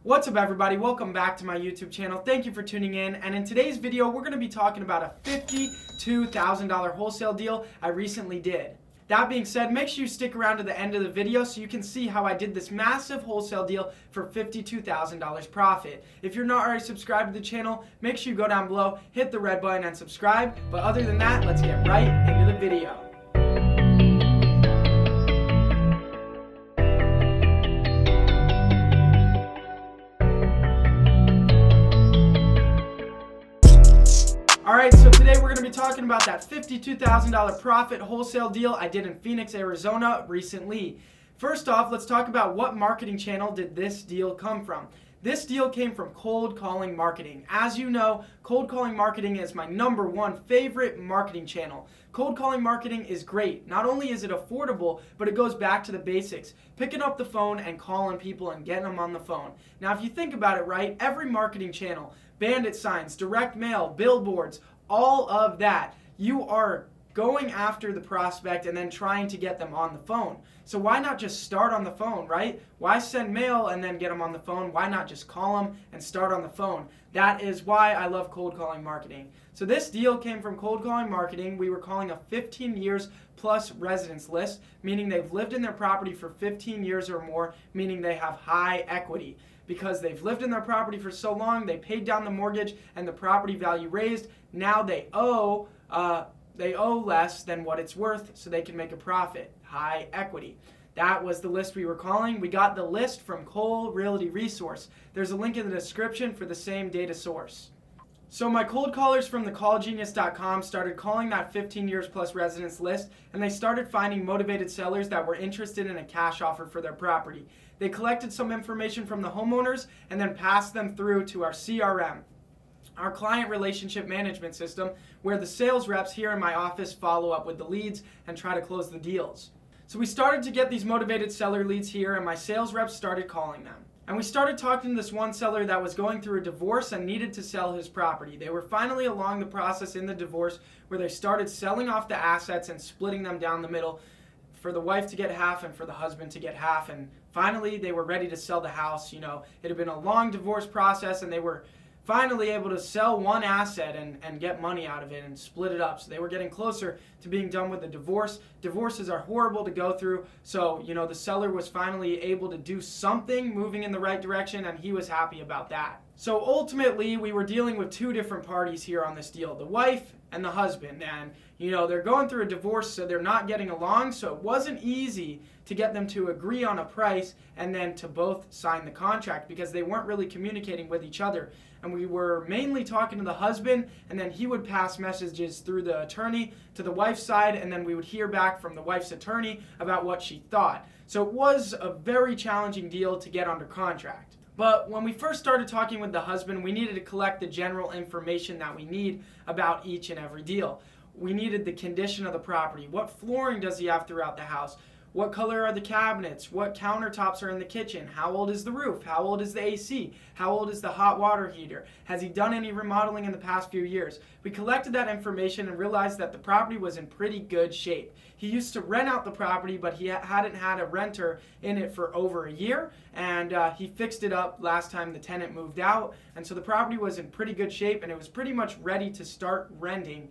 What's up everybody, welcome back to my YouTube channel. Thank you for tuning in, and in today's video we're going to be talking about a $52,000 wholesale deal I recently did. That being said, make sure you stick around to the end of the video so you can see how I did this massive wholesale deal for $52,000 profit. If you're not already subscribed to the channel, make sure you go down below, hit the red button and subscribe. But other than that, let's get right into the video. Alright, so today we're going to be talking about that $52,000 profit wholesale deal I did in Phoenix, Arizona recently. First off, let's talk about what marketing channel did this deal come from. This deal came from cold calling marketing. As you know, cold calling marketing is my #1 favorite marketing channel. Cold calling marketing is great. Not only is it affordable, but it goes back to the basics. Picking up the phone and calling people and getting them on the phone. Now, if you think about it, right, every marketing channel, bandit signs, direct mail, billboards, all of that, you are going after the prospect and then trying to get them on the phone. So why not just start on the phone, right? Why send mail and then get them on the phone? Why not just call them and start on the phone? That is why I love cold calling marketing. So this deal came from cold calling marketing. We were calling a 15 years plus residence list, meaning they've lived in their property for 15 years or more, meaning they have high equity. Because they've lived in their property for so long, they paid down the mortgage and the property value raised. Now they owe less than what it's worth, so they can make a profit. High equity. That was the list we were calling. We got the list from Cole Realty Resource. There's a link in the description for the same data source. So my cold callers from thecallgenius.com started calling that 15 years plus residence list, and they started finding motivated sellers that were interested in a cash offer for their property. They collected some information from the homeowners and then passed them through to our CRM, our client relationship management system, where the sales reps here in my office follow up with the leads and try to close the deals. So we started to get these motivated seller leads here, and my sales reps started calling them. And we started talking to this one seller that was going through a divorce and needed to sell his property. They were finally along the process in the divorce where they started selling off the assets and splitting them down the middle for the wife to get half and for the husband to get half. And finally they were ready to sell the house. You know, it had been a long divorce process, and they were finally able to sell one asset and get money out of it and split it up. So they were getting closer to being done with the divorce. Divorces are horrible to go through. So, you know, the seller was finally able to do something moving in the right direction, and he was happy about that. So ultimately, we were dealing with two different parties here on this deal, the wife and the husband. And, you know, they're going through a divorce, so they're not getting along. So it wasn't easy to get them to agree on a price and then to both sign the contract, because they weren't really communicating with each other. And we were mainly talking to the husband, and then he would pass messages through the attorney to the wife's side, and then we would hear back from the wife's attorney about what she thought. So it was a very challenging deal to get under contract. But when we first started talking with the husband, we needed to collect the general information that we need about each and every deal. We needed the condition of the property. What flooring does he have throughout the house? What color are the cabinets? What countertops are in the kitchen? How old is the roof? How old is the AC? How old is the hot water heater? Has he done any remodeling in the past few years? We collected that information and realized that the property was in pretty good shape. He used to rent out the property, but he hadn't had a renter in it for over a year, and he fixed it up last time the tenant moved out, and so the property was in pretty good shape, and it was pretty much ready to start renting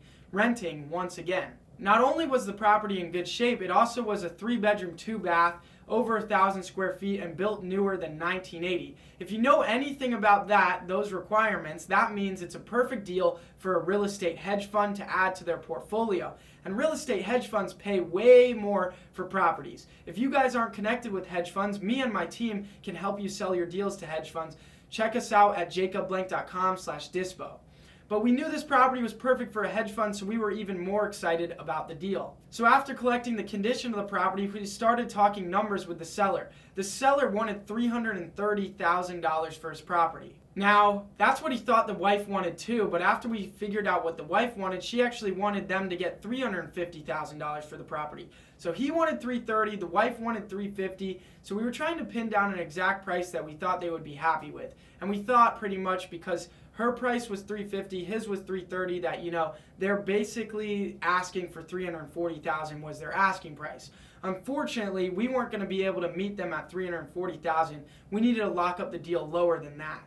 once again. Not only was the property in good shape, it also was a 3-bedroom, 2-bath, over 1,000 square feet, and built newer than 1980. If you know anything about those requirements, that means it's a perfect deal for a real estate hedge fund to add to their portfolio. And real estate hedge funds pay way more for properties. If you guys aren't connected with hedge funds, me and my team can help you sell your deals to hedge funds. Check us out at jacobblank.com/dispo. But we knew this property was perfect for a hedge fund, so we were even more excited about the deal. So after collecting the condition of the property, we started talking numbers with the seller. The seller wanted $330,000 for his property. Now, that's what he thought the wife wanted too, but after we figured out what the wife wanted, she actually wanted them to get $350,000 for the property. So he wanted $330,000, the wife wanted $350,000, so we were trying to pin down an exact price that we thought they would be happy with. And we thought pretty much, because her price was $350,000, his was $330,000, that, you know, they're basically asking for $340,000 was their asking price. Unfortunately, we weren't going to be able to meet them at $340,000. We needed to lock up the deal lower than that.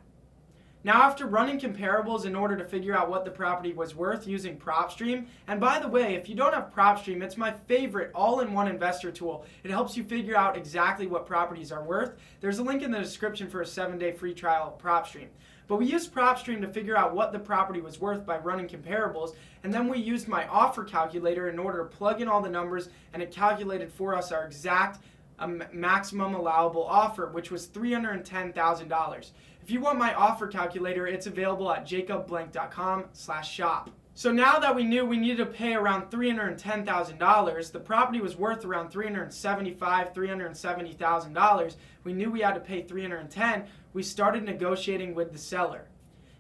Now, after running comparables in order to figure out what the property was worth using PropStream, and by the way, if you don't have PropStream, it's my favorite all-in-one investor tool. It helps you figure out exactly what properties are worth. There's a link in the description for a 7-day free trial of PropStream. But we used PropStream to figure out what the property was worth by running comparables, and then we used my offer calculator in order to plug in all the numbers, and it calculated for us our exact maximum allowable offer, which was $310,000. If you want my offer calculator, it's available at jacobblank.com/shop. So now that we knew we needed to pay around $310,000, the property was worth around $370,000. We knew we had to pay $310,000. We started negotiating with the seller.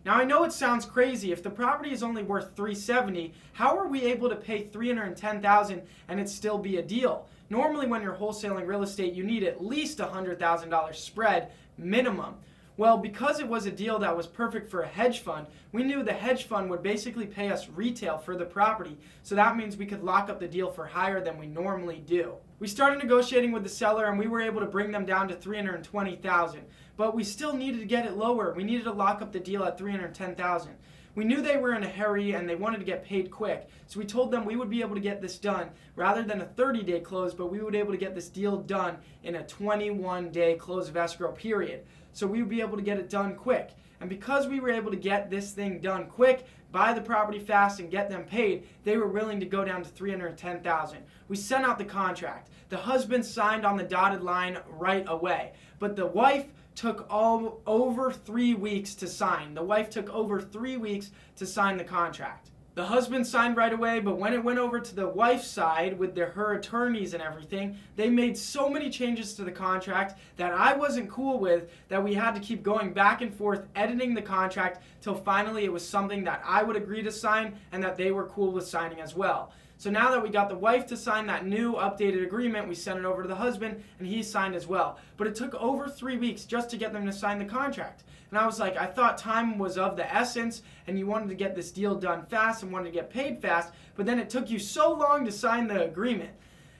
Now I know it sounds crazy. If the property is only worth $370,000, how are we able to pay $310,000 and it still be a deal? Normally when you're wholesaling real estate, you need at least $100,000 spread minimum. Well, because it was a deal that was perfect for a hedge fund, we knew the hedge fund would basically pay us retail for the property. So that means we could lock up the deal for higher than we normally do. We started negotiating with the seller and we were able to bring them down to $320,000. But we still needed to get it lower. We needed to lock up the deal at $310,000. We knew they were in a hurry and they wanted to get paid quick. So we told them we would be able to get this done rather than a 30-day close, but we would be able to get this deal done in a 21-day close of escrow period. So we would be able to get it done quick. And because we were able to get this thing done quick, buy the property fast and get them paid, they were willing to go down to $310,000. We sent out the contract. The husband signed on the dotted line right away, but the wife took over 3 weeks to sign. The wife took over 3 weeks to sign the contract. The husband signed right away, but when it went over to the wife's side with her attorneys and everything, they made so many changes to the contract that I wasn't cool with that we had to keep going back and forth editing the contract till finally it was something that I would agree to sign and that they were cool with signing as well. So now that we got the wife to sign that new updated agreement, we sent it over to the husband and he signed as well. But it took over 3 weeks just to get them to sign the contract. And I was like, I thought time was of the essence and you wanted to get this deal done fast and wanted to get paid fast, but then it took you so long to sign the agreement.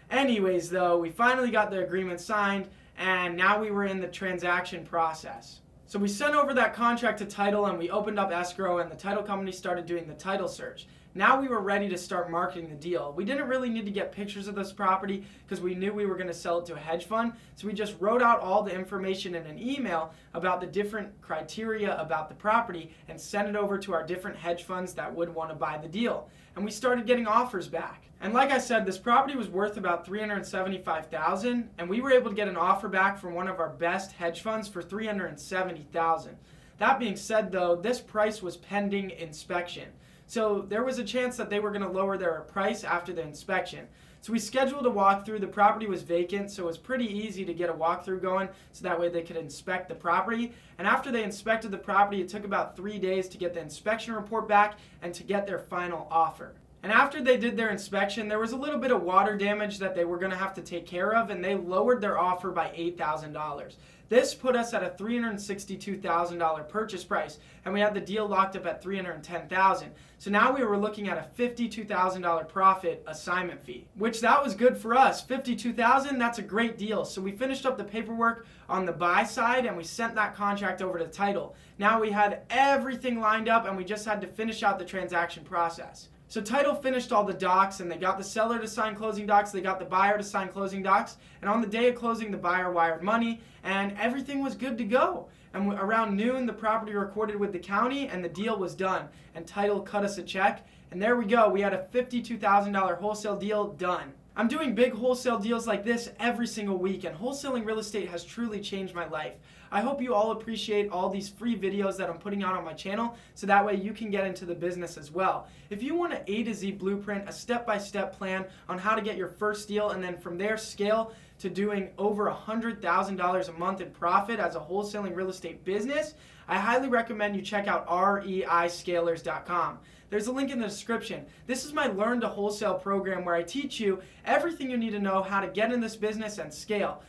Anyways though, we finally got the agreement signed and now we were in the transaction process. So we sent over that contract to title and we opened up escrow and the title company started doing the title search. Now we were ready to start marketing the deal. We didn't really need to get pictures of this property because we knew we were going to sell it to a hedge fund. So we just wrote out all the information in an email about the different criteria about the property and sent it over to our different hedge funds that would want to buy the deal. And we started getting offers back. And like I said, this property was worth about $375,000 and we were able to get an offer back from one of our best hedge funds for $370,000. That being said though, this price was pending inspection. So there was a chance that they were going to lower their price after the inspection. So we scheduled a walkthrough. The property was vacant, so it was pretty easy to get a walkthrough going so that way they could inspect the property. And after they inspected the property, it took about 3 days to get the inspection report back and to get their final offer. And after they did their inspection, there was a little bit of water damage that they were going to have to take care of, and they lowered their offer by $8,000. This put us at a $362,000 purchase price, and we had the deal locked up at $310,000. So now we were looking at a $52,000 profit assignment fee, which that was good for us. $52,000, that's a great deal. So we finished up the paperwork on the buy side, and we sent that contract over to title. Now we had everything lined up, and we just had to finish out the transaction process. So title finished all the docs and they got the seller to sign closing docs, they got the buyer to sign closing docs, and on the day of closing the buyer wired money and everything was good to go. And around noon the property recorded with the county and the deal was done and title cut us a check and there we go, we had a $52,000 wholesale deal done. I'm doing big wholesale deals like this every single week and wholesaling real estate has truly changed my life. I hope you all appreciate all these free videos that I'm putting out on my channel so that way you can get into the business as well. If you want an A to Z blueprint, a step-by-step plan on how to get your first deal and then from there scale to doing over $100,000 a month in profit as a wholesaling real estate business, I highly recommend you check out reiscalers.com. There's a link in the description. This is my Learn to Wholesale program where I teach you everything you need to know how to get in this business and scale.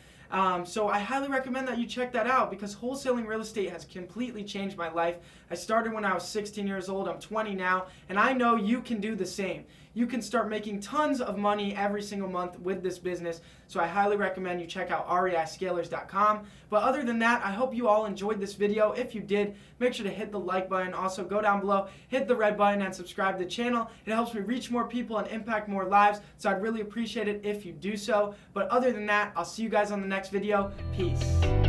So I highly recommend that you check that out because wholesaling real estate has completely changed my life. I started when I was 16 years old, I'm 20 now, and I know you can do the same. you can start making tons of money every single month with this business. So I highly recommend you check out reiscalers.com. But other than that, I hope you all enjoyed this video. If you did, make sure to hit the like button. Also, go down below, hit the red button, and subscribe to the channel. It helps me reach more people and impact more lives, so I'd really appreciate it if you do so. But other than that, I'll see you guys on the next video. Peace.